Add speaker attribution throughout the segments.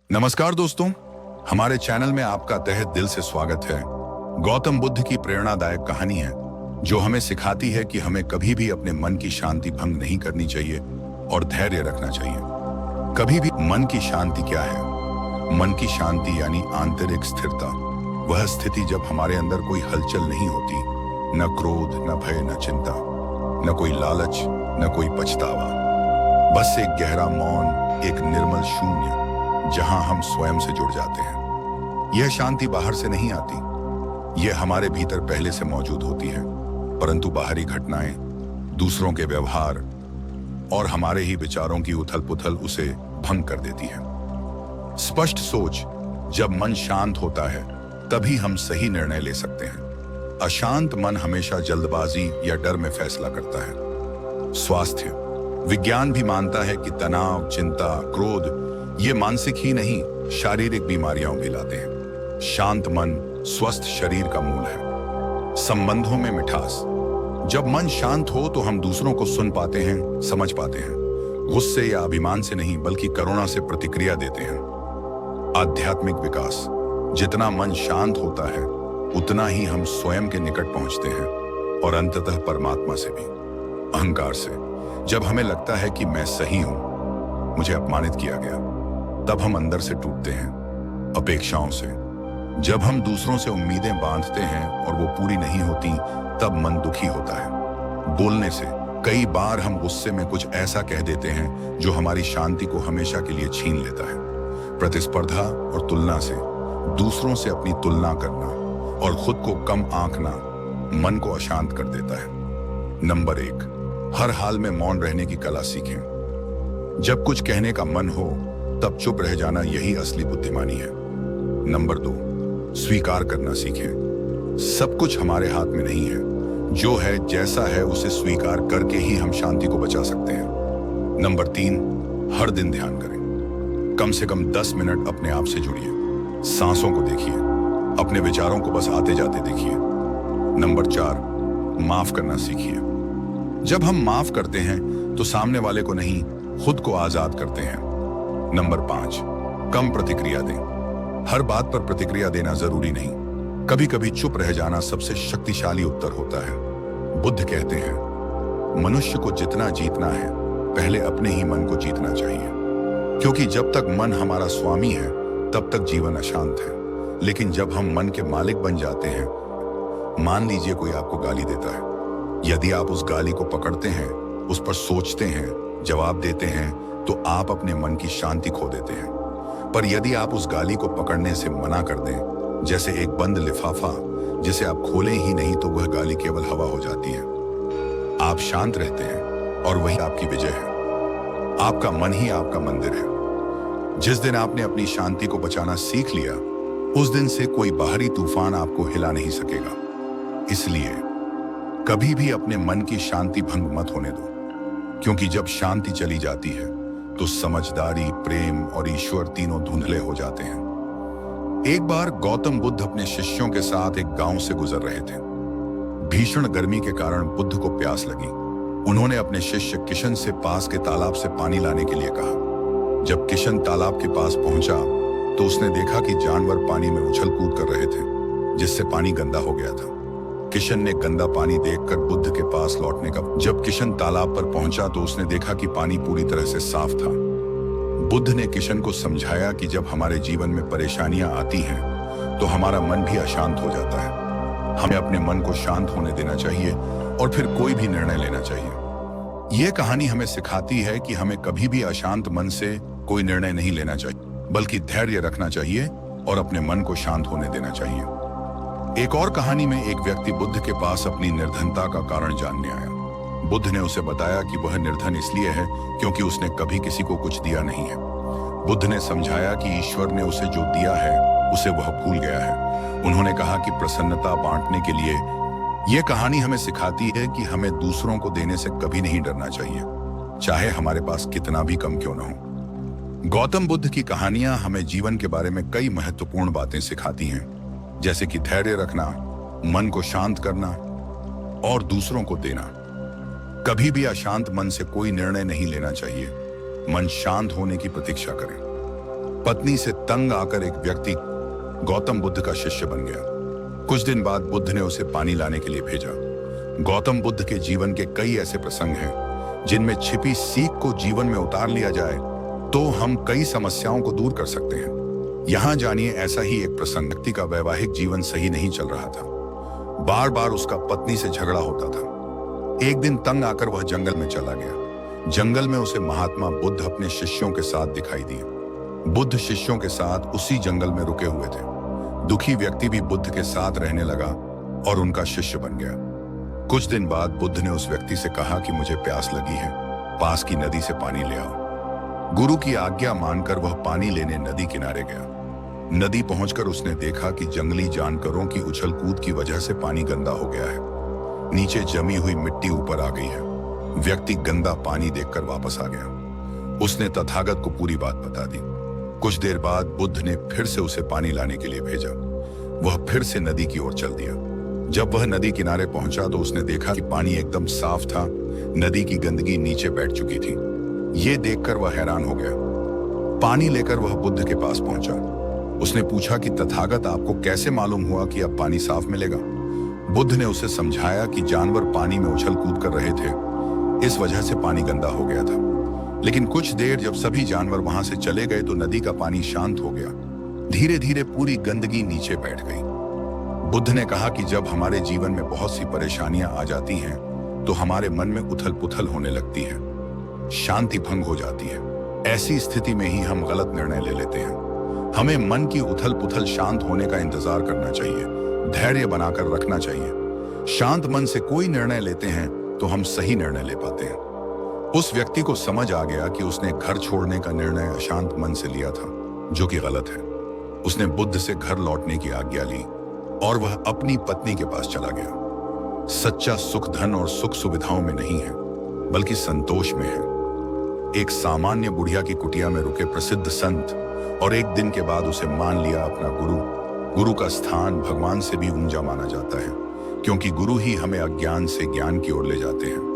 Speaker 1: नमस्कार दोस्तों, हमारे चैनल में आपका तहे दिल से स्वागत है। गौतम बुद्ध की प्रेरणादायक कहानी है जो हमें सिखाती है कि हमें कभी भी अपने मन की शांति भंग नहीं करनी चाहिए और धैर्य रखना चाहिए। कभी भी मन की शांति क्या है? मन की शांति यानी आंतरिक स्थिरता, वह स्थिति जब हमारे अंदर कोई हलचल नहीं होती, न क्रोध, न भय, न चिंता, न कोई लालच, न कोई पछतावा, बस एक गहरा मौन, एक निर्मल शून्य जहां हम स्वयं से जुड़ जाते हैं। यह शांति बाहर से नहीं आती, यह हमारे भीतर पहले से मौजूद होती है, परंतु बाहरी घटनाएं, दूसरों के व्यवहार और हमारे ही विचारों की उथल पुथल उसे भंग कर देती है। स्पष्ट सोच, जब मन शांत होता है तभी हम सही निर्णय ले सकते हैं। अशांत मन हमेशा जल्दबाजी या डर में फैसला करता है। स्वास्थ्य विज्ञान भी मानता है कि तनाव, चिंता, क्रोध ये मानसिक ही नहीं, शारीरिक बीमारियां भी लाते हैं। शांत मन स्वस्थ शरीर का मूल है। संबंधों में मिठास, जब मन शांत हो तो हम दूसरों को सुन पाते हैं, समझ पाते हैं, गुस्से या अभिमान से नहीं बल्कि करुणा से प्रतिक्रिया देते हैं। आध्यात्मिक विकास, जितना मन शांत होता है उतना ही हम स्वयं के निकट पहुंचते हैं और अंततः परमात्मा से भी। अहंकार से, जब हमें लगता है कि मैं सही हूं, मुझे अपमानित किया गया, तब हम अंदर से टूटते हैं। अपेक्षाओं से, जब हम दूसरों से उम्मीदें बांधते हैं और वो पूरी नहीं होती, तब मन दुखी होता है। बोलने से, कई बार हम गुस्से में कुछ ऐसा कह देते हैं जो हमारी शांति को हमेशा के लिए छीन लेता है। प्रतिस्पर्धा और तुलना से, दूसरों से अपनी तुलना करना और खुद को कम आंकना मन को अशांत कर देता है। नंबर 1, हर हाल में मौन रहने की कला सीखें। जब कुछ कहने का मन हो तब चुप रह जाना, यही असली बुद्धिमानी है। नंबर 2, स्वीकार करना सीखें। सब कुछ हमारे हाथ में नहीं है, जो है जैसा है उसे स्वीकार करके ही हम शांति को बचा सकते हैं। नंबर 3, हर दिन ध्यान करें। कम से कम 10 मिनट अपने आप से जुड़िए, सांसों को देखिए, अपने विचारों को बस आते जाते देखिए। नंबर 4, माफ करना सीखिए। जब हम माफ करते हैं तो सामने वाले को नहीं, खुद को आजाद करते हैं। नंबर 5, कम प्रतिक्रिया दें। हर बात पर प्रतिक्रिया देना जरूरी नहीं, कभी कभी चुप रह जाना सबसे शक्तिशाली उत्तर होता है। बुद्ध कहते हैं, मनुष्य को जितना जीतना है पहले अपने ही मन को जीतना चाहिए, क्योंकि जब तक मन हमारा स्वामी है तब तक जीवन अशांत है। लेकिन जब हम मन के मालिक बन जाते हैं, मान लीजिए कोई आपको गाली देता है, यदि आप उस गाली को पकड़ते हैं, उस पर सोचते हैं, जवाब देते हैं, तो आप अपने मन की शांति खो देते हैं। पर यदि आप उस गाली को पकड़ने से मना कर दें, जैसे एक बंद लिफाफा जिसे आप खोलें ही नहीं तो वह गाली केवल हवा हो जाती है। आप शांत रहते हैं और वही आपकी विजय है। आपका मन ही आपका मंदिर है। जिस दिन आपने अपनी शांति को बचाना सीख लिया, उस दिन से कोई बाहरी तूफान आपको हिला नहीं सकेगा। इसलिए कभी भी अपने मन की शांति भंग मत होने दो, क्योंकि जब शांति चली जाती है तो समझदारी, प्रेम और ईश्वर तीनों धुंधले हो जाते हैं। एक बार गौतम बुद्ध अपने शिष्यों के साथ एक गांव से गुजर रहे थे। भीषण गर्मी के कारण बुद्ध को प्यास लगी। उन्होंने अपने शिष्य किशन से पास के तालाब से पानी लाने के लिए कहा। जब किशन तालाब के पास पहुंचा तो उसने देखा कि जानवर पानी में उछल कूद कर रहे थे, जिससे पानी गंदा हो गया था। किशन ने गंदा पानी देखकर बुद्ध के पास लौटने का, जब किशन तालाब पर पहुंचा तो उसने देखा कि पानी पूरी तरह से साफ था। बुद्ध ने किशन को समझाया कि जब हमारे जीवन में परेशानियां आती हैं तो हमारा मन भी अशांत हो जाता है। हमें अपने मन को शांत होने देना चाहिए और फिर कोई भी निर्णय लेना चाहिए। यह कहानी हमें सिखाती है कि हमें कभी भी अशांत मन से कोई निर्णय नहीं लेना चाहिए, बल्कि धैर्य रखना चाहिए और अपने मन को शांत होने देना चाहिए। एक और कहानी में एक व्यक्ति बुद्ध के पास अपनी निर्धनता का कारण जानने आया। बुद्ध ने उसे बताया कि वह निर्धन इसलिए है क्योंकि उसने कभी किसी को कुछ दिया नहीं है। बुद्ध ने समझाया कि ईश्वर ने उसे जो दिया है उसे वह भूल गया है। उन्होंने कहा कि प्रसन्नता बांटने के लिए, यह कहानी हमें सिखाती है कि हमें दूसरों को देने से कभी नहीं डरना चाहिए, चाहे हमारे पास कितना भी कम क्यों न हो। गौतम बुद्ध की कहानियां हमें जीवन के बारे में कई महत्वपूर्ण बातें सिखाती हैं, जैसे कि धैर्य रखना, मन को शांत करना और दूसरों को देना। कभी भी अशांत मन से कोई निर्णय नहीं लेना चाहिए। मन शांत होने की प्रतीक्षा करें। पत्नी से तंग आकर एक व्यक्ति गौतम बुद्ध का शिष्य बन गया। कुछ दिन बाद बुद्ध ने उसे पानी लाने के लिए भेजा। गौतम बुद्ध के जीवन के कई ऐसे प्रसंग हैं जिनमें छिपी सीख को जीवन में उतार लिया जाए तो हम कई समस्याओं को दूर कर सकते हैं। यहां जानिए ऐसा ही एक प्रसंग। व्यक्ति का वैवाहिक जीवन सही नहीं चल रहा था। बार बार उसका पत्नी से झगड़ा होता था। एक दिन तंग आकर वह जंगल में चला गया। जंगल में उसे महात्मा बुद्ध अपने शिष्यों के साथ दिखाई दिए। बुद्ध शिष्यों के साथ उसी जंगल में रुके हुए थे। दुखी व्यक्ति भी बुद्ध के साथ रहने लगा और उनका शिष्य बन गया। कुछ दिन बाद बुद्ध ने उस व्यक्ति से कहा कि मुझे प्यास लगी है, पास की नदी से पानी ले आओ। गुरु की आज्ञा मानकर वह पानी लेने नदी किनारे गया। नदी पहुंचकर उसने देखा कि जंगली जानवरों की उछल कूद की वजह से पानी गंदा हो गया है। नीचे जमी हुई मिट्टी ऊपर आ गई है। व्यक्ति गंदा पानी देखकर वापस आ गया। उसने तथागत को पूरी बात बता दी। कुछ देर बाद बुद्ध ने फिर से उसे पानी लाने के लिए भेजा। वह फिर से नदी की ओर चल दिया। जब वह नदी किनारे पहुंचा तो उसने देखा कि पानी एकदम साफ था। नदी की गंदगी नीचे बैठ चुकी थी। ये देखकर वह हैरान हो गया। पानी लेकर वह बुद्ध के पास पहुंचा। उसने पूछा कि तथागत, आपको कैसे मालूम हुआ कि अब पानी साफ मिलेगा? बुद्ध ने उसे समझाया कि जानवर पानी में उछल कूद कर रहे थे, इस वजह से पानी गंदा हो गया था। लेकिन कुछ देर जब सभी जानवर वहां से चले गए तो नदी का पानी शांत हो गया। धीरे धीरे पूरी गंदगी नीचे बैठ गई। बुद्ध ने कहा कि जब हमारे जीवन में बहुत सी परेशानियां आ जाती हैं तो हमारे मन में उथल पुथल होने लगती है, शांति भंग हो जाती है। ऐसी स्थिति में ही हम गलत निर्णय ले लेते हैं। हमें मन की उथल पुथल शांत होने का इंतजार करना चाहिए, धैर्य बनाकर रखना चाहिए। शांत मन से कोई निर्णय लेते हैं तो हम सही निर्णय ले पाते हैं। उस व्यक्ति को समझ आ गया कि उसने घर छोड़ने का निर्णय अशांत मन से लिया था, जो कि गलत है। उसने बुद्ध से घर लौटने की आज्ञा ली और वह अपनी पत्नी के पास चला गया। सच्चा सुख धन और सुख सुविधाओं में नहीं है, बल्कि संतोष में है। एक सामान्य बुढ़िया की कुटिया में रुके प्रसिद्ध संत और एक दिन के बाद उसे मान लिया अपना गुरु। गुरु का स्थान भगवान से भी ऊंचा माना जाता है, क्योंकि गुरु ही हमें अज्ञान से ज्ञान की ओर ले जाते हैं।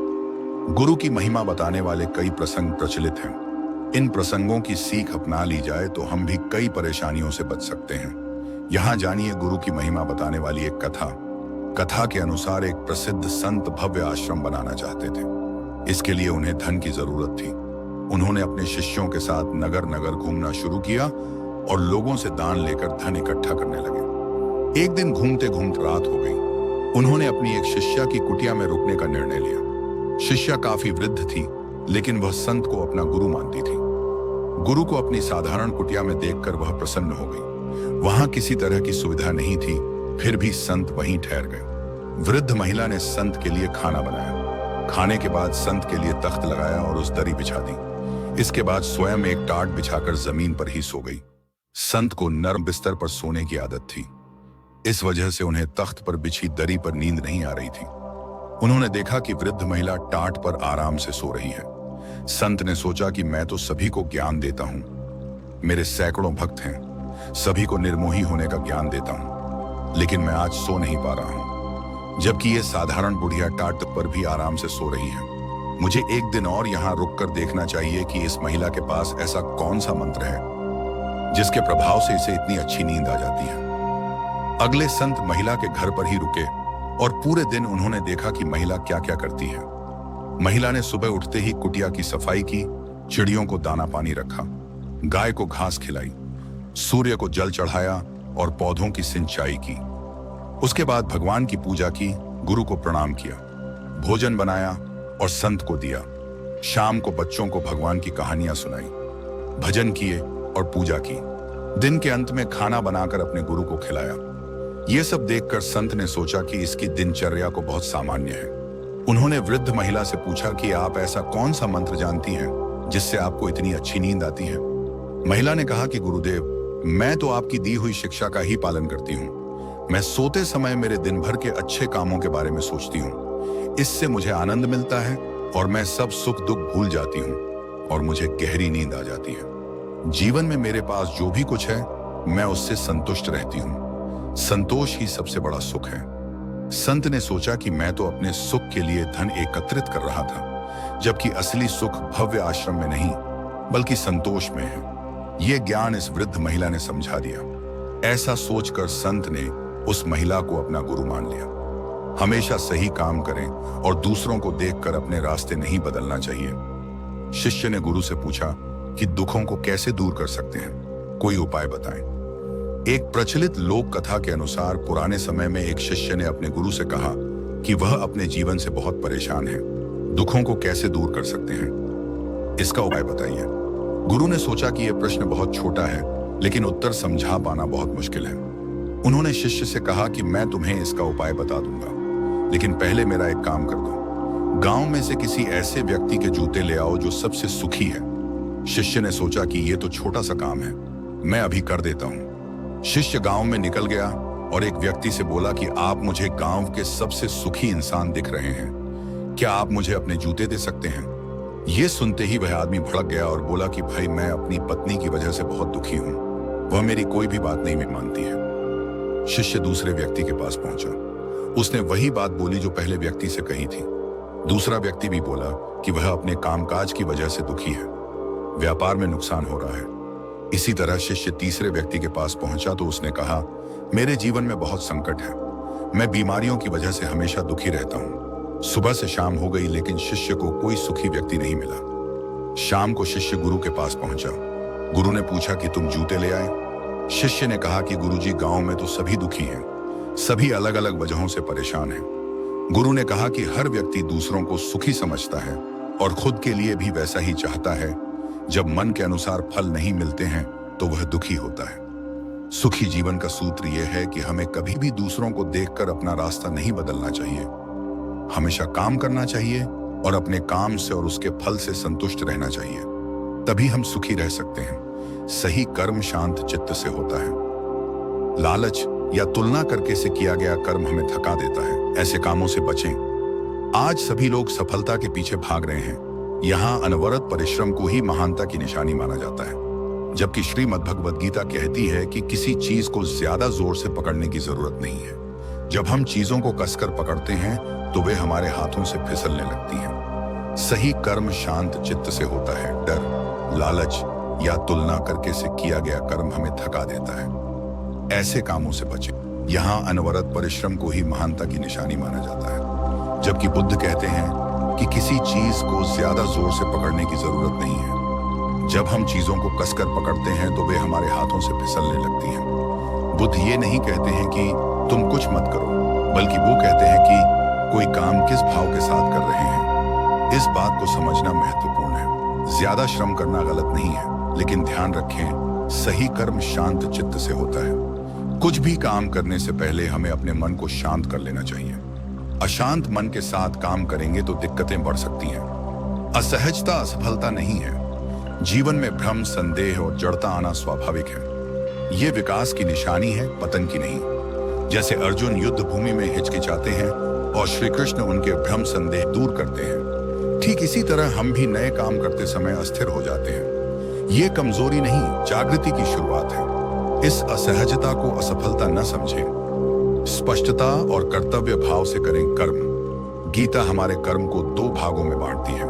Speaker 1: गुरु की महिमा बताने वाले कई प्रसंग प्रचलित हैं। इन प्रसंगों की सीख अपना ली जाए तो हम भी कई परेशानियों से बच सकते हैं। यहाँ जानिए गुरु की महिमा बताने वाली एक कथा के अनुसार एक प्रसिद्ध संत भव्य आश्रम बनाना चाहते थे। इसके लिए उन्हें धन की जरूरत थी। उन्होंने अपने शिष्यों के साथ नगर नगर घूमना शुरू किया और लोगों से दान लेकर धन इकट्ठा करने लगे। एक दिन घूमते घूमते रात हो गई। उन्होंने अपनी एक शिष्या की कुटिया में रुकने का निर्णय लिया। शिष्या काफी वृद्ध थी, लेकिन वह संत को अपना गुरु मानती थी। गुरु को अपनी साधारण कुटिया में देखकर वह प्रसन्न हो गई। वहां किसी तरह की सुविधा नहीं थी, फिर भी संत वहीं ठहर गए। वृद्ध महिला ने संत के लिए खाना बनाया। खाने के बाद संत के लिए तख्त लगाया और उस दरी बिछा दी। इसके बाद स्वयं एक टाट बिछाकर जमीन पर ही सो गई। संत को नर्म बिस्तर पर सोने की आदत थी, इस वजह से उन्हें तख्त पर बिछी दरी पर नींद नहीं आ रही थी। उन्होंने देखा कि वृद्ध महिला टाट पर आराम से सो रही है। संत ने सोचा कि मैं तो सभी को ज्ञान देता हूं, मेरे सैकड़ों भक्त हैं, सभी को निर्मोही होने का ज्ञान देता हूं, लेकिन मैं आज सो नहीं पा रहा हूं, जबकि ये साधारण बुढ़िया टाट पर भी आराम से सो रही है। मुझे एक दिन और यहाँ रुककर देखना चाहिए कि इस महिला के पास ऐसा कौन सा मंत्र है जिसके प्रभाव से इसे इतनी अच्छी नींद आ जाती है। अगले संत महिला के घर पर ही रुके और पूरे दिन उन्होंने देखा कि महिला क्या क्या करती है। महिला ने सुबह उठते ही कुटिया की सफाई की, चिड़ियों को दाना पानी रखा, गाय को घास खिलाई, सूर्य को जल चढ़ाया और पौधों की सिंचाई की। उसके बाद भगवान की पूजा की, गुरु को प्रणाम किया, भोजन बनाया और संत को दिया। शाम को बच्चों को भगवान की कहानियां सुनाई, भजन किए और पूजा की। दिन के अंत में खाना बनाकर अपने गुरु को खिलाया। ये सब देखकर संत ने सोचा कि इसकी दिनचर्या को बहुत सामान्य है। उन्होंने वृद्ध महिला से पूछा कि आप ऐसा कौन सा मंत्र जानती हैं जिससे आपको इतनी अच्छी नींद आती है? महिला ने कहा कि गुरुदेव, मैं तो आपकी दी हुई शिक्षा का ही पालन करती हूँ। मैं सोते समय मेरे दिन भर के अच्छे कामों के बारे में सोचती हूँ। इससे मुझे आनंद मिलता है और मैं सब सुख दुख भूल जाती हूँ और मुझे गहरी नींद आ जाती है। जीवन में मेरे पास जो भी कुछ है, मैं उससे संतुष्ट रहती हूँ। संतोष ही सबसे बड़ा सुख है। संत ने सोचा कि मैं तो अपने सुख के लिए धन एकत्रित कर रहा था, जबकि असली सुख भव्य आश्रम में नहीं बल्कि संतोष में है। ये ज्ञान इस वृद्ध महिला ने समझा दिया। ऐसा सोचकर संत ने उस महिला को अपना गुरु मान लिया। हमेशा सही काम करें और दूसरों को देखकर अपने रास्ते नहीं बदलना चाहिए। शिष्य ने गुरु से पूछा कि दुखों को कैसे दूर कर सकते हैं, कोई उपाय बताएं। एक प्रचलित लोक कथा के अनुसार पुराने समय में एक शिष्य ने अपने गुरु से कहा कि वह अपने जीवन से बहुत परेशान है, दुखों को कैसे दूर कर सकते हैं, इसका उपाय बताइए। गुरु ने सोचा कि यह प्रश्न बहुत छोटा है, लेकिन उत्तर समझा पाना बहुत मुश्किल है। उन्होंने शिष्य से कहा कि मैं तुम्हें इसका उपाय बता दूंगा, लेकिन पहले मेरा एक काम कर दो। गांव में से किसी ऐसे व्यक्ति के जूते ले आओ जो सबसे सुखी है। शिष्य ने सोचा कि यह तो छोटा सा काम है, मैं अभी कर देता हूं। शिष्य गांव में निकल गया और एक व्यक्ति से बोला कि आप मुझे गांव के सबसे सुखी इंसान दिख रहे हैं, क्या आप मुझे अपने जूते दे सकते हैं? यह सुनते ही वह आदमी भड़क गया और बोला कि भाई, मैं अपनी पत्नी की वजह से बहुत दुखी हूं, वह मेरी कोई भी बात नहीं मानती है। शिष्य दूसरे व्यक्ति के पास पहुंचा। उसने वही बात बोली जो पहले व्यक्ति से कही थी। दूसरा व्यक्ति भी बोला कि वह अपने कामकाज की वजह से दुखी है, व्यापार में नुकसान हो रहा है। इसी तरह शिष्य तीसरे व्यक्ति के पास पहुंचा तो उसने कहा, मेरे जीवन में बहुत संकट है, मैं बीमारियों की वजह से हमेशा दुखी रहता हूं। सुबह से शाम हो गई, लेकिन शिष्य को कोई सुखी व्यक्ति नहीं मिला। शाम को शिष्य गुरु के पास पहुंचा। गुरु ने पूछा कि तुम जूते ले आए? शिष्य ने कहा कि गुरुजी, गांव में तो सभी दुखी हैं, सभी अलग अलग वजहों से परेशान हैं। गुरु ने कहा कि हर व्यक्ति दूसरों को सुखी समझता है और खुद के लिए भी वैसा ही चाहता है। जब मन के अनुसार फल नहीं मिलते हैं तो वह दुखी होता है। सुखी जीवन का सूत्र यह है कि हमें कभी भी दूसरों को देखकर अपना रास्ता नहीं बदलना चाहिए। हमेशा काम करना चाहिए और अपने काम से और उसके फल से संतुष्ट रहना चाहिए, तभी हम सुखी रह सकते हैं। सही कर्म शांत चित्त से होता है। लालच या तुलना करके से किया गया कर्म हमें थका देता है, ऐसे कामों से बचें। आज सभी लोग सफलता के पीछे भाग रहे हैं। यहाँ अनवरत परिश्रम को ही महानता की निशानी माना जाता है, जबकि श्रीमद् भगवद गीता कहती है कि किसी चीज को ज्यादा जोर से पकड़ने की जरूरत नहीं है। जब हम चीजों को कसकर पकड़ते हैं तो वे हमारे हाथों से फिसलने लगती हैं। सही कर्म शांत चित्त से होता है। डर, लालच या तुलना करके से किया गया कर्म हमें थका देता है, ऐसे कामों से बचें। यहाँ अनवरत परिश्रम को ही महानता की निशानी माना जाता है, जबकि बुद्ध कहते हैं कि किसी चीज को ज्यादा जोर से पकड़ने की जरूरत नहीं है। जब हम चीजों को कसकर पकड़ते हैं तो वे हमारे हाथों से फिसलने लगती हैं। बुद्ध ये नहीं कहते हैं कि तुम कुछ मत करो, बल्कि वो कहते हैं कि कोई काम किस भाव के साथ कर रहे हैं। इस बात को समझना महत्वपूर्ण है। ज्यादा श्रम करना गलत नहीं है, लेकिन ध्यान रखें, सही कर्म शांत चित्त से होता है। कुछ भी काम करने से पहले हमें अपने मन को शांत कर लेना चाहिए। अशांत मन के साथ काम करेंगे तो दिक्कतें बढ़ सकती हैं। असहजता असफलता नहीं है। जीवन में भ्रम, संदेह और जड़ता आना स्वाभाविक है। ये विकास की निशानी है, पतन की नहीं। जैसे अर्जुन युद्ध भूमि में हिचकिचाते हैं और श्री कृष्ण उनके भ्रम संदेह दूर करते हैं, ठीक इसी तरह हम भी नए काम करते समय अस्थिर हो जाते हैं। ये कमजोरी नहीं, जागृति की शुरुआत है। इस असहजता को असफलता न समझें। स्पष्टता और कर्तव्य भाव से करें कर्म। गीता हमारे कर्म को दो भागों में बांटती है।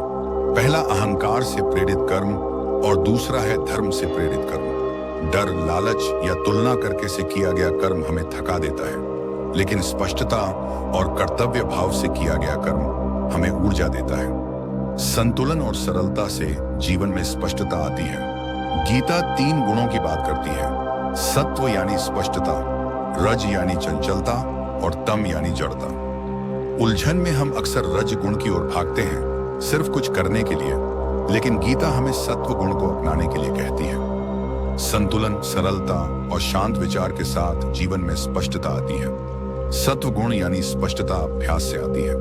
Speaker 1: पहला अहंकार से प्रेरित कर्म और दूसरा है धर्म से प्रेरित कर्म। डर, लालच या तुलना करके से किया गया कर्म हमें थका देता है, लेकिन स्पष्टता और कर्तव्य भाव से किया गया कर्म हमें ऊर्जा देता है। संतुलन और सरलता से जीवन में स्पष्टता आती है। गीता 3 गुणों की बात करती है। सत्व यानी स्पष्टता, रज यानी चंचलता और तम यानी जड़ता। उलझन में हम अक्सर रज गुण की ओर भागते हैं, सिर्फ कुछ करने के लिए, लेकिन गीता हमें सत्व गुण को अपनाने के लिए कहती है। संतुलन, सरलता और शांत विचार के साथ जीवन में स्पष्टता आती है। सत्व गुण यानी स्पष्टता अभ्यास से आती है।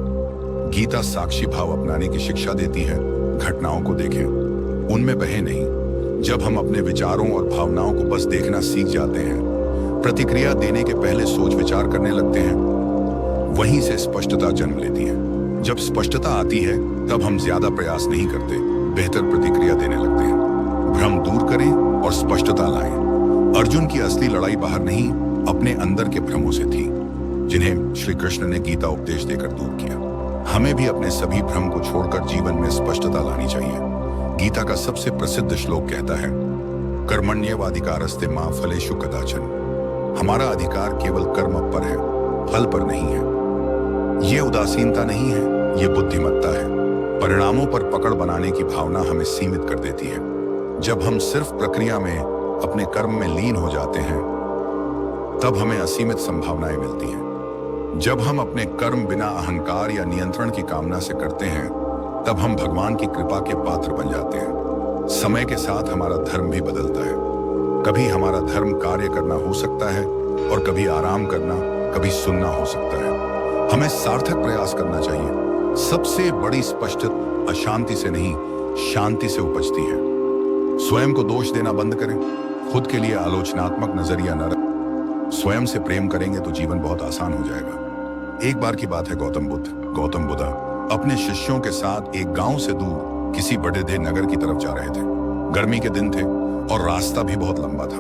Speaker 1: गीता साक्षी भाव अपनाने की शिक्षा देती है। घटनाओं को देखें, उनमें बहे नहीं। जब हम अपने विचारों और भावनाओं को बस देखना सीख जाते हैं, प्रतिक्रिया देने के पहले सोच विचार करने लगते हैं, वहीं से स्पष्टता जन्म लेती है। जब स्पष्टता आती है तब हम ज्यादा प्रयास नहीं करते, बेहतर प्रतिक्रिया देने लगते हैं। भ्रम दूर करें और स्पष्टता लाएं। अर्जुन की असली लड़ाई बाहर नहीं, अपने अंदर के भ्रमों से थी, जिन्हें श्री कृष्ण ने गीता उपदेश देकर दूर किया। हमें भी अपने सभी भ्रम को छोड़कर जीवन में स्पष्टता लानी चाहिए। गीता का सबसे प्रसिद्ध श्लोक कहता है, कर्मण्येवाधिकारस्ते मा फलेषु कदाचन। हमारा अधिकार केवल कर्म पर है, फल पर नहीं है। ये उदासीनता नहीं है, ये बुद्धिमत्ता है। परिणामों पर पकड़ बनाने की भावना हमें सीमित कर देती है। जब हम सिर्फ प्रक्रिया में अपने कर्म में लीन हो जाते हैं, तब हमें असीमित संभावनाएं मिलती हैं। जब हम अपने कर्म बिना अहंकार या नियंत्रण की कामना से करते हैं, तब हम भगवान की कृपा के पात्र बन जाते हैं। समय के साथ हमारा धर्म भी बदलता है। कभी हमारा धर्म कार्य करना हो सकता है और कभी आराम करना, कभी सुनना हो सकता है। हमें सार्थक प्रयास करना चाहिए। सबसे बड़ी स्पष्टता अशांति से नहीं, शांति से उपजती है। स्वयं को दोष देना बंद करें। खुद के लिए आलोचनात्मक नजरिया न रखें। स्वयं से प्रेम करेंगे तो जीवन बहुत आसान हो जाएगा। एक बार की बात है, गौतम बुद्ध अपने शिष्यों के साथ एक गांव से दूर किसी बड़े नगर की तरफ जा रहे थे। गर्मी के दिन थे और रास्ता भी बहुत लंबा था।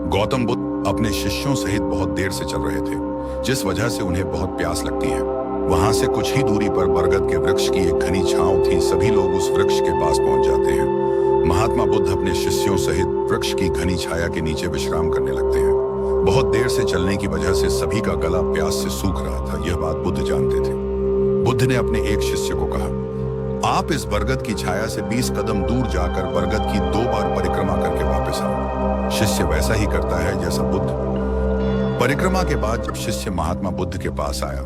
Speaker 1: गौतम बुद्ध अपने शिष्यों सहित बहुत देर से चल रहे थे, जिस वजह से उन्हें बहुत प्यास लगती है। वहां से कुछ ही दूरी पर बरगद के वृक्ष की एक घनी छांव थी। सभी लोग उस वृक्ष के पास पहुंच जाते हैं। महात्मा बुद्ध अपने शिष्यों सहित वृक्ष की घनी छाया के नीचे विश्राम करने लगते हैं। बहुत देर से चलने की वजह से सभी का गला प्यास से सूख रहा था। यह बात बुद्ध जानते थे। बुद्ध ने अपने एक शिष्य को कहा, आप इस बरगद की छाया से 20 कदम दूर जाकर बरगद की 2 बार परिक्रमा करके वापस आओ। शिष्य वैसा ही करता है जैसा बुद्ध। परिक्रमा के बाद जब शिष्य महात्मा बुद्ध के पास आया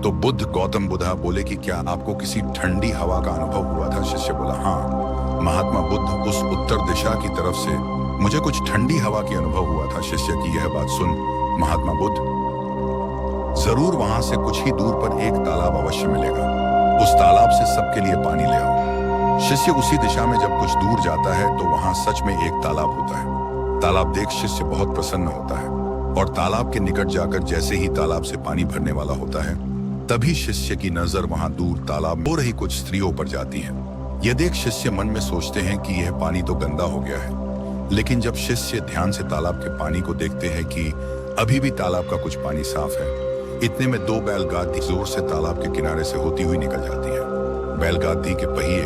Speaker 1: तो बुद्ध गौतम बुद्धा बोले कि क्या आपको किसी ठंडी हवा का अनुभव हुआ था? शिष्य बोला, हाँ महात्मा बुद्ध, उस उत्तर दिशा की तरफ से मुझे कुछ ठंडी हवा की अनुभव हुआ था। शिष्य की यह बात सुन महात्मा बुद्ध, जरूर वहां से कुछ ही दूर पर एक तालाब अवश्य मिलेगा। उस तालाब से सबके लिए पानी ले आओ। शिष्य उसी दिशा में जब कुछ दूर जाता है तो वहां सच में एक तालाब होता है। तालाब देख शिष्य बहुत प्रसन्न होता है और तालाब के निकट जाकर जैसे ही तालाब से पानी भरने वाला होता है, तभी शिष्य की नजर वहां दूर तालाब में हो रही कुछ स्त्रियों पर जाती है। यह देख शिष्य मन में सोचते हैं कि यह पानी तो गंदा हो गया है। लेकिन जब शिष्य ध्यान से तालाब के पानी को देखते हैं कि अभी भी तालाब का कुछ पानी साफ है, इतने में 2 बैलगाड़ी जोर से तालाब के किनारे से होती हुई निकल जाती है। बैलगाड़ी के पहिए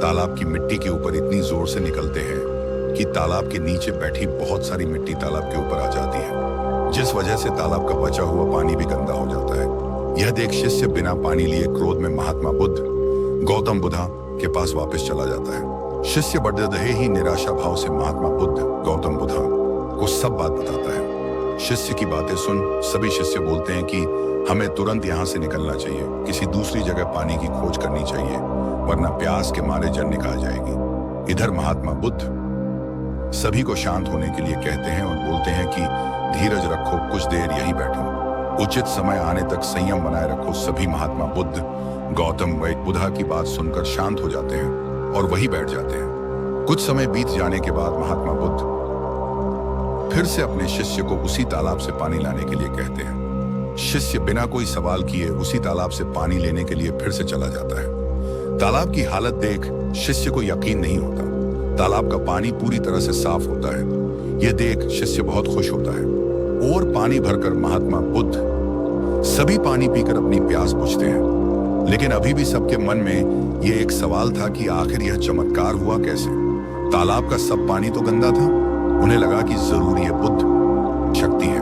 Speaker 1: तालाब की मिट्टी के ऊपर इतनी जोर से निकलते हैं कि तालाब के नीचे बैठी बहुत सारी मिट्टी तालाब के ऊपर आ जाती है, जिस वजह से तालाब का बचा हुआ पानी भी गंदा हो जाता है। यह देख शिष्य बिना पानी लिए क्रोध में महात्मा बुद्ध गौतम बुद्धा के पास वापस चला जाता है। शिष्य बड़े ही निराशा भाव से महात्मा बुद्ध गौतम बुद्धा को सब बात बताता है। शिष्य की बातें सुन सभी शिष्य बोलते हैं कि हमें तुरंत यहाँ से निकलना चाहिए, किसी दूसरी जगह पानी की खोज करनी चाहिए, वरना प्यास के मारे जान निकाल जाएगी। इधर महात्मा बुद्ध सभी को शांत होने के लिए कहते हैं और बोलते हैं कि धीरज रखो, कुछ देर यहीं बैठो, उचित समय आने तक संयम बनाए रखो। सभी महात्मा बुद्ध गौतम बुद्धा की बात सुनकर शांत हो जाते हैं और वहीं बैठ जाते हैं। कुछ समय बीत जाने के बाद महात्मा बुद्ध फिर से अपने शिष्य को उसी तालाब से पानी लाने के लिए कहते हैं। शिष्य बिना कोई सवाल किए उसी तालाब से पानी लेने के लिए फिर से चला जाता है। तालाब की हालत देख शिष्य को यकीन नहीं होता। तालाब का पानी पूरी तरह से साफ होता है। यह देख शिष्य बहुत खुश होता है और पानी भरकर महात्मा बुद्ध सभी पानी पीकर अपनी प्यास बुझते हैं। लेकिन अभी भी सबके मन में यह एक सवाल था कि आखिर यह चमत्कार हुआ कैसे? तालाब का सब पानी तो गंदा था। उन्हें लगा कि जरूर यह बुद्ध शक्ति है।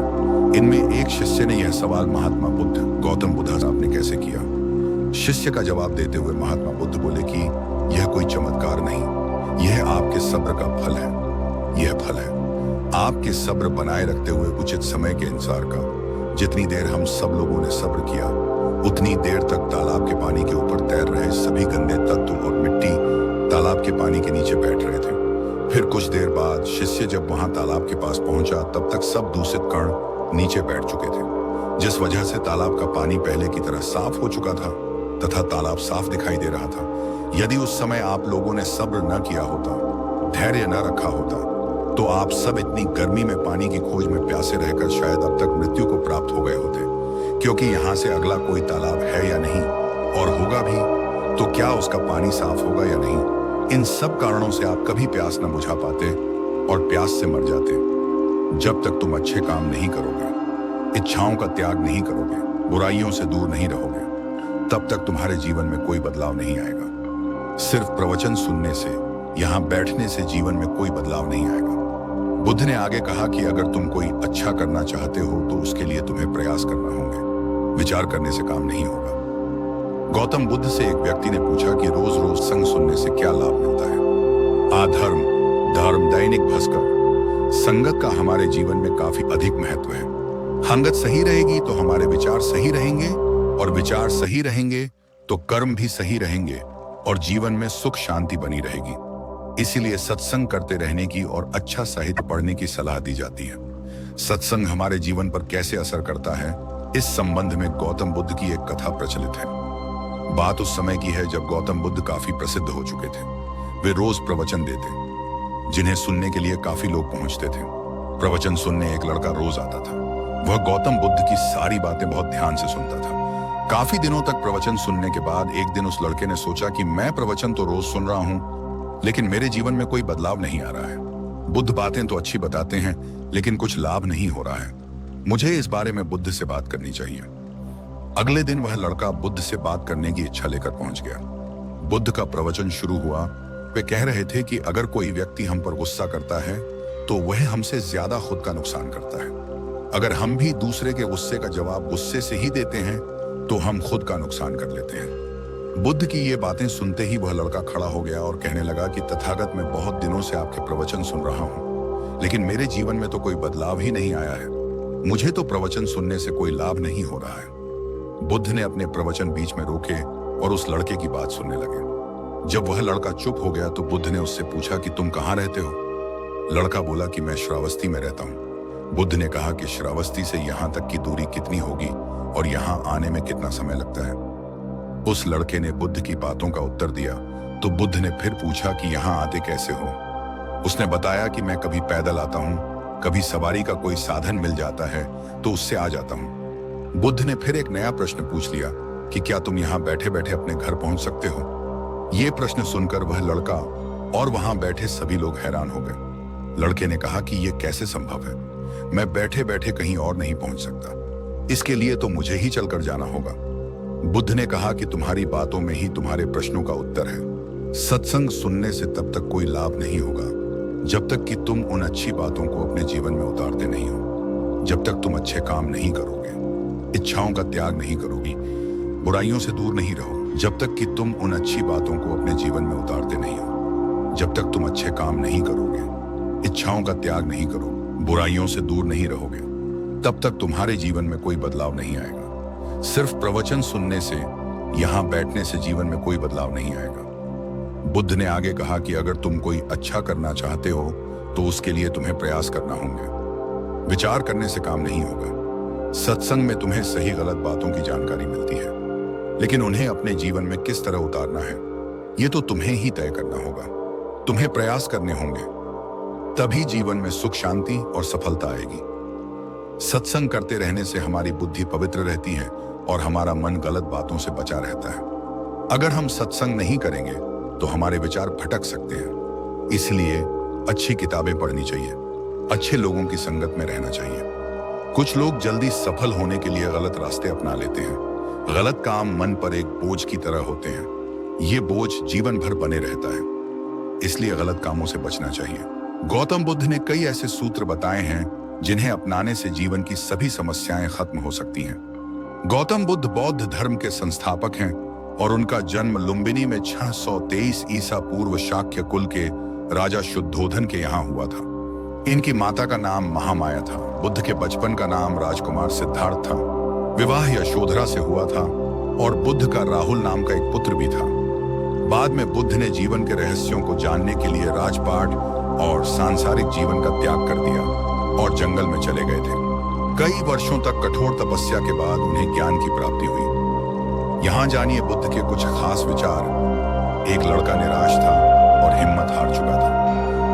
Speaker 1: इनमें एक शिष्य ने यह सवाल महात्मा बुद्ध गौतम बुद्धा साहब ने कैसे किया? शिष्य का जवाब देते हुए महात्मा बुद्ध बोले कि यह कोई चमत्कार नहीं, यह आपके सब्र का फल है। यह फल है आपके सब्र बनाए रखते हुए उचित समय के अनुसार का। जितनी देर हम सब लोगों ने सब्र किया, उतनी देर तक तालाब के पानी के ऊपर तैर रहे सभी गंदे तत्व और मिट्टी तालाब के पानी के नीचे बैठ रहे थे। फिर कुछ देर बाद शिष्य जब वहां तालाब के पास पहुंचा, तब तक सब दूषित कण नीचे बैठ चुके थे, जिस वजह से तालाब का पानी पहले की तरह साफ हो चुका था तथा तालाब साफ दिखाई दे रहा था। यदि उस समय आप लोगों ने सब्र न किया होता, धैर्य न रखा होता, तो आप सब इतनी गर्मी में पानी की खोज में प्यासे रहकर शायद अब तक मृत्यु को प्राप्त हो गए होते। क्योंकि यहाँ से अगला कोई तालाब है या नहीं, और होगा भी तो क्या उसका पानी साफ होगा या नहीं, इन सब कारणों से आप कभी प्यास न बुझा पाते और प्यास से मर जाते। जब तक तुम अच्छे काम नहीं करोगे, इच्छाओं का त्याग नहीं करोगे, बुराइयों से दूर नहीं रहोगे, तब तक तुम्हारे जीवन में कोई बदलाव नहीं आएगा। सिर्फ प्रवचन सुनने से, यहाँ बैठने से जीवन में कोई बदलाव नहीं आएगा। बुद्ध ने आगे कहा कि अगर तुम कोई अच्छा करना चाहते हो तो उसके लिए तुम्हें प्रयास करना होंगे, विचार करने से काम नहीं होगा। गौतम बुद्ध से एक व्यक्ति ने पूछा कि रोज रोज संग सुनने से क्या लाभ मिलता है। आधर्म, धर्म, दैनिक भस्कर। संगत का हमारे जीवन में काफी अधिक महत्व है। संगत सही रहेगी तो हमारे विचार सही रहेंगे, और विचार सही रहेंगे तो कर्म भी सही रहेंगे, और जीवन में सुख शांति बनी रहेगी। इसीलिए सत्संग करते रहने की और अच्छा साहित्य पढ़ने की सलाह दी जाती है। सत्संग हमारे जीवन पर कैसे असर करता है, इस संबंध में गौतम बुद्ध की एक कथा प्रचलित है। बात उस समय की है जब गौतम बुद्ध काफी प्रसिद्ध हो चुके थे। वे रोज प्रवचन देते, जिन्हें सुनने के लिए काफी लोग पहुंचते थे। प्रवचन सुनने एक लड़का रोज आता था। वह गौतम बुद्ध की सारी बातें बहुत ध्यान से सुनता था। काफी दिनों तक प्रवचन सुनने के बाद एक दिन उस लड़के ने सोचा कि मैं प्रवचन तो रोज सुन रहा हूं, लेकिन मेरे जीवन में कोई बदलाव नहीं आ रहा है। बुद्ध बातें तो अच्छी बताते हैं, लेकिन कुछ लाभ नहीं हो रहा है। मुझे इस बारे में बुद्ध से बात करनी चाहिए। अगले दिन वह लड़का बुद्ध से बात करने की इच्छा लेकर पहुंच गया। बुद्ध का प्रवचन शुरू हुआ। वे कह रहे थे कि अगर कोई व्यक्ति हम पर गुस्सा करता है तो वह हमसे ज्यादा खुद का नुकसान करता है। अगर हम भी दूसरे के गुस्से का जवाब गुस्से से ही देते हैं तो हम खुद का नुकसान कर लेते हैं। बुद्ध की ये बातें सुनते ही वह लड़का खड़ा हो गया और कहने लगा कि तथागत, मैं बहुत दिनों से आपके प्रवचन सुन रहा हूं, लेकिन मेरे जीवन में तो कोई बदलाव ही नहीं आया है। मुझे तो प्रवचन सुनने से कोई लाभ नहीं हो रहा है। बुद्ध ने अपने प्रवचन बीच में रोके और उस लड़के की बात सुनने लगे। जब वह लड़का चुप हो गया तो बुद्ध ने उससे पूछा कि तुम कहाँ रहते हो? लड़का बोला कि मैं श्रावस्ती में रहता हूँ। बुद्ध ने कहा कि श्रावस्ती से यहाँ तक की दूरी कितनी होगी और यहाँ आने में कितना समय लगता है? उस लड़के ने बुद्ध की बातों का उत्तर दिया तो बुद्ध ने फिर पूछा कि यहाँ आते कैसे हो? उसने बताया कि मैं कभी पैदल आता हूँ, कभी सवारी का कोई साधन मिल जाता है तो उससे आ जाता हूँ। बुद्ध ने फिर एक नया प्रश्न पूछ लिया कि क्या तुम यहाँ बैठे बैठे अपने घर पहुंच सकते हो? ये प्रश्न सुनकर वह लड़का और वहां बैठे सभी लोग हैरान हो गए। लड़के ने कहा कि यह कैसे संभव है? मैं बैठे बैठे कहीं और नहीं पहुंच सकता। इसके लिए तो मुझे ही चलकर जाना होगा। बुद्ध ने कहा कि तुम्हारी बातों में ही तुम्हारे प्रश्नों का उत्तर है। सत्संग सुनने से तब तक कोई लाभ नहीं होगा जब तक कि तुम उन अच्छी बातों को अपने जीवन में उतारते नहीं हो। जब तक तुम अच्छे काम नहीं करोगे, इच्छाओं का त्याग नहीं करोगी, बुराइयों से दूर नहीं रहो, जब तक कि तुम उन अच्छी बातों को अपने जीवन में उतारते नहीं हो, जब तक तुम अच्छे काम नहीं करोगे, इच्छाओं का त्याग नहीं करोगे, बुराइयों से दूर नहीं रहोगे, तब तक तुम्हारे जीवन में कोई बदलाव नहीं आएगा। सिर्फ प्रवचन सुनने से, यहाँ बैठने से जीवन में कोई बदलाव नहीं आएगा। बुद्ध ने आगे कहा कि अगर तुम कोई अच्छा करना चाहते हो तो उसके लिए तुम्हें प्रयास करना होंगे। विचार करने से काम नहीं होगा। सत्संग में तुम्हें सही गलत बातों की जानकारी मिलती है, लेकिन उन्हें अपने जीवन में किस तरह उतारना है ये तो तुम्हें ही तय करना होगा। तुम्हें प्रयास करने होंगे, तभी जीवन में सुख शांति और सफलता आएगी। सत्संग करते रहने से हमारी बुद्धि पवित्र रहती है और हमारा मन गलत बातों से बचा रहता है। अगर हम सत्संग नहीं करेंगे तो हमारे विचार भटक सकते हैं। इसलिए अच्छी किताबें पढ़नी चाहिए, अच्छे लोगों की संगत में रहना चाहिए। कुछ लोग जल्दी सफल होने के लिए गलत रास्ते अपना लेते हैं। गलत काम मन पर एक बोझ की तरह होते हैं। ये बोझ जीवन भर बने रहता है, इसलिए गलत कामों से बचना चाहिए। गौतम बुद्ध ने कई ऐसे सूत्र बताए हैं जिन्हें अपनाने से जीवन की सभी समस्याएं खत्म हो सकती हैं। गौतम बुद्ध बौद्ध धर्म के संस्थापक हैं और उनका जन्म लुम्बिनी में 623 ईसा पूर्व शाक्य कुल के राजा शुद्धोधन के यहाँ हुआ था। इनकी माता का नाम महामाया था। बुद्ध के बचपन का नाम राजकुमार सिद्धार्थ था। विवाह यशोधरा से हुआ था और बुद्ध का राहुल नाम का एक पुत्र भी था। बाद में बुद्ध ने जीवन के रहस्यों को जानने के लिए राजपाट और सांसारिक जीवन का त्याग कर दिया और जंगल में चले गए थे। कई वर्षों तक कठोर तपस्या के बाद उन्हें ज्ञान की प्राप्ति हुई। यहाँ जानिए बुद्ध के कुछ खास विचार। एक लड़का निराश था और हिम्मत हार चुका था।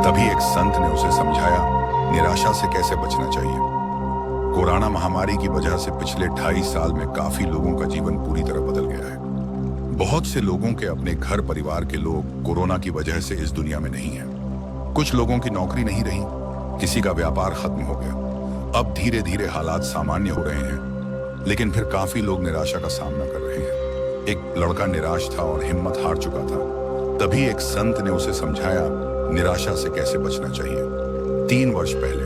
Speaker 1: तभी एक संत ने उसे समझाया निराशा से कैसे बचना चाहिए। कोरोना महामारी की वजह से पिछले 2.5 साल में काफी लोगों का जीवन पूरी तरह बदल गया है। बहुत से लोगों के अपने घर परिवार के लोग कोरोना की वजह से इस दुनिया में नहीं है। कुछ लोगों की नौकरी नहीं रही, किसी का व्यापार खत्म हो गया। अब धीरे धीरे हालात सामान्य हो रहे हैं, लेकिन फिर काफी लोग निराशा का सामना कर रहे हैं। एक लड़का निराश था और हिम्मत हार चुका था। तभी एक संत ने उसे समझाया निराशा से कैसे बचना चाहिए। 3 वर्ष पहले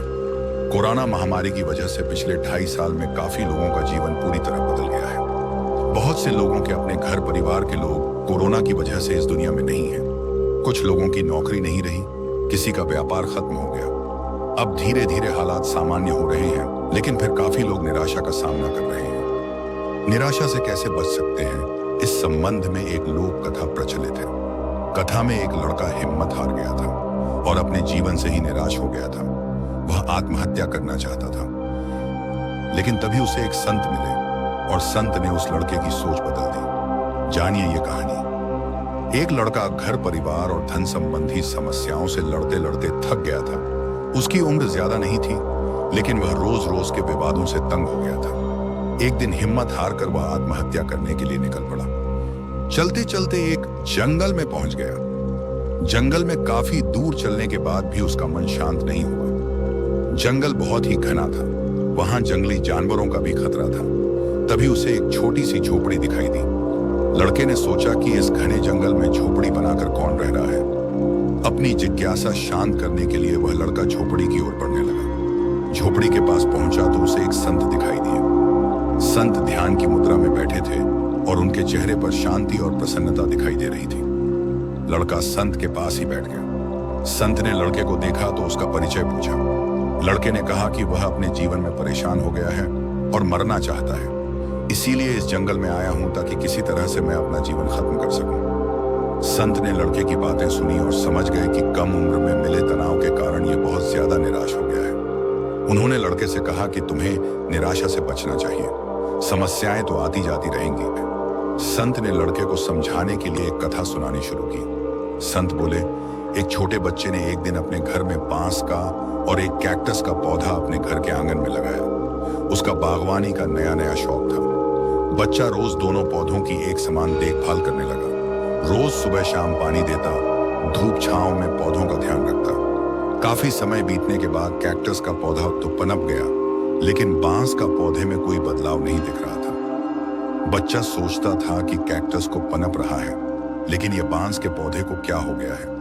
Speaker 1: कोरोना महामारी की वजह से पिछले 2.5 साल में काफी लोगों का जीवन पूरी तरह बदल गया है। बहुत से लोगों के अपने घर परिवार के लोग कोरोना की वजह से इस दुनिया में नहीं हैं। कुछ लोगों की नौकरी नहीं रही, किसी का व्यापार खत्म हो गया। अब धीरे धीरे हालात सामान्य हो रहे हैं, लेकिन फिर काफी लोग निराशा का सामना कर रहे हैं। निराशा से कैसे बच सकते हैं, इस संबंध में एक लोक कथा प्रचलित है। कथा में एक लड़का हिम्मत हार गया था और अपने जीवन से ही निराश हो गया था। वह आत्महत्या करना चाहता था, लेकिन तभी उसे एक संत मिले और संत ने उस लड़के की सोच बदल दी। जानिए ये कहानी। एक लड़का घर परिवार और धन संबंधी समस्याओं से लड़ते लड़ते थक गया था। उसकी उम्र ज्यादा नहीं थी, लेकिन वह रोज रोज के विवादों से तंग हो गया था। एक दिन हिम्मत हार कर वह आत्महत्या करने के लिए निकल पड़ा। चलते चलते एक जंगल में पहुंच गया। जंगल में काफी दूर चलने के बाद भी उसका मन शांत नहीं हुआ। जंगल बहुत ही घना था, वहां जंगली जानवरों का भी खतरा था। तभी उसे एक छोटी सी झोपड़ी दिखाई दी। लड़के ने सोचा कि इस घने जंगल में झोपड़ी बनाकर कौन रह रहा है। अपनी जिज्ञासा शांत करने के लिए वह लड़का झोपड़ी की ओर बढ़ने लगा। झोपड़ी के पास पहुंचा तो उसे एक संत दिखाई दिए। संत ध्यान की मुद्रा में बैठे थे और उनके चेहरे पर शांति और प्रसन्नता दिखाई दे रही थी। लड़का संत के पास ही बैठ गया। संत ने लड़के को देखा तो उसका परिचय पूछा। लड़के ने कहा कि वह अपने जीवन में परेशान हो गया है और मरना चाहता है, इसीलिए इस जंगल में आया हूं ताकि किसी तरह से मैं अपना जीवन खत्म कर सकूं। संत ने लड़के की बातें सुनी और समझ गए कि कम उम्र में मिले तनाव के कारण यह बहुत ज्यादा निराश हो गया है। उन्होंने लड़के से कहा कि तुम्हें निराशा से बचना चाहिए, समस्याएं तो आती जाती रहेंगी। संत ने लड़के को समझाने के लिए एक कथा सुनानी शुरू की। संत बोले, एक छोटे बच्चे ने एक दिन अपने घर में बांस का और एक कैक्टस का पौधा अपने घर के आंगन में लगाया। उसका बागवानी का नया नया शौक था। बच्चा रोज दोनों पौधों की एक समान देखभाल करने लगा। रोज सुबह शाम पानी देता, धूप छांव में पौधों का ध्यान रखता। काफी समय बीतने के बाद कैक्टस का पौधा तो पनप गया, लेकिन बांस का पौधे में कोई बदलाव नहीं दिख रहा था। बच्चा सोचता था कि कैक्टस को पनप रहा है, लेकिन यह बांस के पौधे को क्या हो गया है।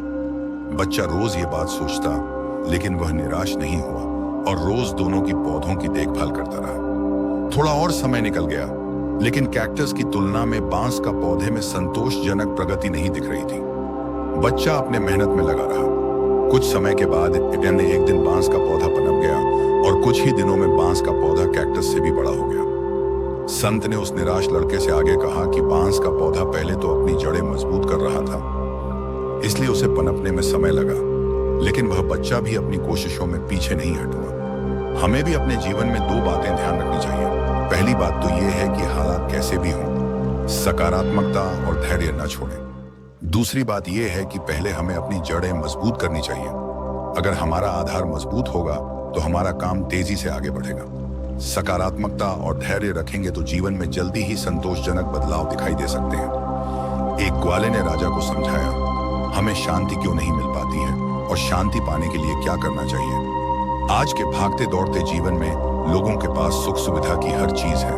Speaker 1: बच्चा रोज ये बात सोचता, लेकिन वह निराश नहीं हुआ और रोज दोनों की पौधों की देखभाल करता रहा। थोड़ा और समय निकल गया, लेकिन कैक्टस की तुलना में बांस का पौधे में संतोषजनक प्रगति नहीं दिख रही थी। बच्चा अपने मेहनत में लगा रहा। कुछ समय के बाद एक दिन बांस का पौधा पनप गया और कुछ ही दिनों में बांस का पौधा कैक्टस से भी बड़ा हो गया। संत ने उस निराश लड़के से आगे कहा कि बांस का पौधा पहले तो अपनी जड़ें मजबूत कर रहा था, इसलिए उसे पनपने में समय लगा, लेकिन वह बच्चा भी अपनी कोशिशों में पीछे नहीं हटा। हमें भी अपने जीवन में 2 बातें ध्यान रखनी चाहिए। पहली बात तो यह है कि हालात कैसे भी हों, सकारात्मकता और धैर्य न छोड़ें। दूसरी बात यह है कि पहले हमें अपनी जड़ें मजबूत करनी चाहिए। अगर हमारा आधार मजबूत होगा तो हमारा काम तेजी से आगे बढ़ेगा। सकारात्मकता और धैर्य रखेंगे तो जीवन में जल्दी ही संतोषजनक बदलाव दिखाई दे सकते हैं। एक ग्वाले ने राजा को समझाया, हमें शांति क्यों नहीं मिल पाती है और शांति पाने के लिए क्या करना चाहिए। आज के भागते दौड़ते जीवन में लोगों के पास सुख सुविधा की हर चीज है,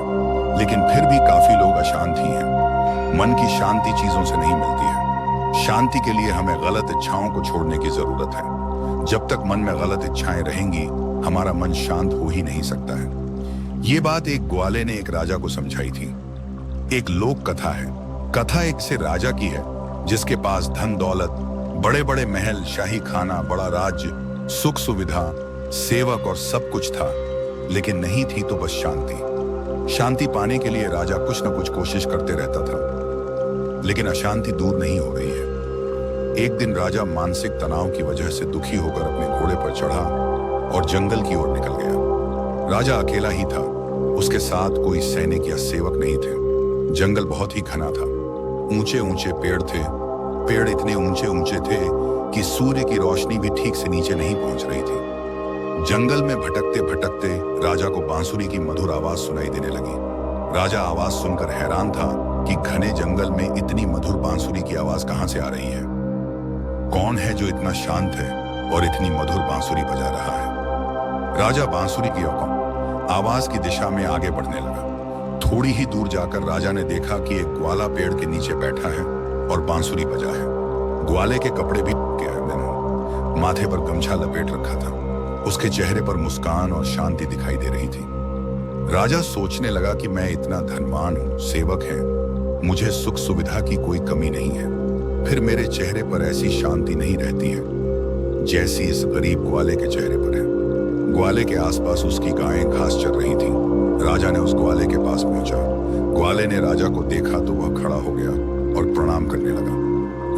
Speaker 1: लेकिन फिर भी काफी लोग अशांत ही हैं। मन की शांति चीजों से नहीं मिलती है। शांति के लिए हमें गलत इच्छाओं को छोड़ने की जरूरत है। जब तक मन में गलत इच्छाएं रहेंगी, हमारा मन शांत हो ही नहीं सकता है। ये बात एक ग्वाले ने एक राजा को समझाई थी। एक लोक कथा है। कथा एक से राजा की है, जिसके पास धन दौलत, बड़े बड़े महल, शाही खाना, बड़ा राज्य, सुख सुविधा, सेवक और सब कुछ था, लेकिन नहीं थी तो बस शांति। शांति पाने के लिए राजा कुछ न कुछ कोशिश करते रहता था, लेकिन अशांति दूर नहीं हो रही है। एक दिन राजा मानसिक तनाव की वजह से दुखी होकर अपने घोड़े पर चढ़ा और जंगल की ओर निकल गया। राजा अकेला ही था, उसके साथ कोई सैनिक या सेवक नहीं थे। जंगल बहुत ही घना था, ऊंचे ऊंचे पेड़ थे। पेड़ इतने ऊंचे ऊंचे थे कि सूर्य की रोशनी भी ठीक से नीचे नहीं पहुंच रही थी। जंगल में भटकते भटकते राजा को बांसुरी की मधुर आवाज सुनाई देने लगी। राजा आवाज सुनकर हैरान था कि घने जंगल में इतनी मधुर बांसुरी की आवाज कहां से आ रही है। कौन है जो इतना शांत है और इतनी मधुर बांसुरी बजा रहा है। राजा बांसुरी की आवाज की दिशा में आगे बढ़ने लगा। थोड़ी ही दूर जाकर राजा ने देखा कि एक ग्वाला पेड़ के नीचे बैठा है और बांसुरी बजा है। ग्वाले के कपड़े भी माथे पर गमछा लपेट रखा था उसके चेहरे पर मुस्कान और शांति दिखाई दे रही थी। राजा सोचने लगा कि मैं इतना धनवान हूं, सेवक हैं, मुझे सुख सुविधा की कोई कमी नहीं है, फिर मेरे चेहरे पर ऐसी शांति नहीं रहती है जैसी इस गरीब ग्वाले के चेहरे पर है। ग्वाले के आसपास उसकी गायें घास चर रही थी। राजा ने उस ग्वाले के पास पहुंचा। ग्वाले ने राजा को देखा तो वह खड़ा हो गया और प्रणाम करने लगा।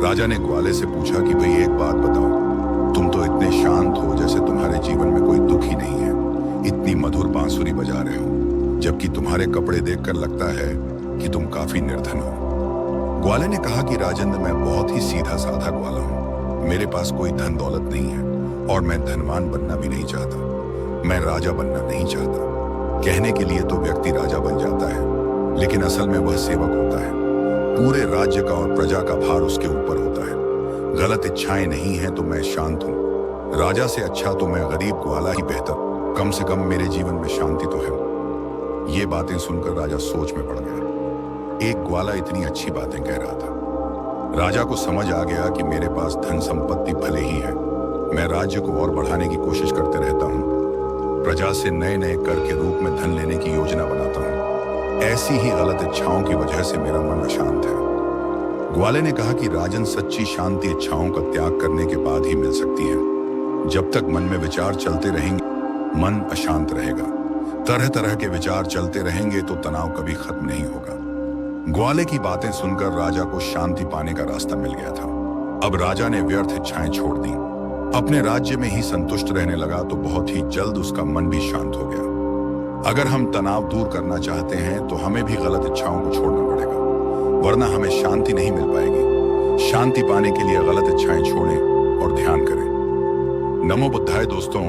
Speaker 1: राजा ने ग्वाले से पूछा कि भाई एक बात बताओ, तुम तो इतने शांत हो जैसे तुम्हारे जीवन में कोई दुख ही नहीं है, इतनी मधुर बांसुरी बजा रहे हो, जबकि तुम्हारे कपड़े देखकर लगता है कि तुम काफी निर्धन हो। ग्वाले ने कहा कि राजेंद्र, मैं बहुत ही सीधा साधा ग्वाला हूँ, मेरे पास कोई धन दौलत नहीं है और मैं धनवान बनना भी नहीं चाहता, मैं राजा बनना नहीं चाहता। कहने के लिए तो व्यक्ति राजा बन जाता है, लेकिन असल में वह सेवक होता है। पूरे राज्य का और प्रजा का भार उसके ऊपर होता है। गलत इच्छाएं नहीं है तो मैं शांत हूँ। राजा से अच्छा तो मैं गरीब ग्वाला ही बेहतर, कम से कम मेरे जीवन में शांति तो है। ये बातें सुनकर राजा सोच में पड़ गया। एक ग्वाला इतनी अच्छी बातें कह रहा था। राजा को समझ आ गया कि मेरे पास धन संपत्ति भले ही है, मैं राज्य को और बढ़ाने की कोशिश करते रहता हूँ, प्रजा से नए नए कर के रूप में धन लेने की योजना बनाता हूँ। ऐसी ही गलत इच्छाओं की वजह से मेरा मन अशांत है। ग्वाले ने कहा कि राजन, सच्ची शांति इच्छाओं का त्याग करने के बाद ही मिल सकती है। जब तक मन में विचार चलते रहेंगे, मन अशांत रहेगा। तरह तरह के विचार चलते रहेंगे तो तनाव कभी खत्म नहीं होगा। ग्वाले की बातें सुनकर राजा को शांति पाने का रास्ता मिल गया था। अब राजा ने व्यर्थ इच्छाएं छोड़ दी, अपने राज्य में ही संतुष्ट रहने लगा तो बहुत ही जल्द उसका मन भी शांत हो गया। अगर हम तनाव दूर करना चाहते हैं तो हमें भी गलत इच्छाओं को छोड़ना पड़ेगा, वरना हमें शांति नहीं मिल पाएगी। शांति पाने के लिए गलत इच्छाएं छोड़ें और ध्यान करें। नमो बुद्धाय दोस्तों।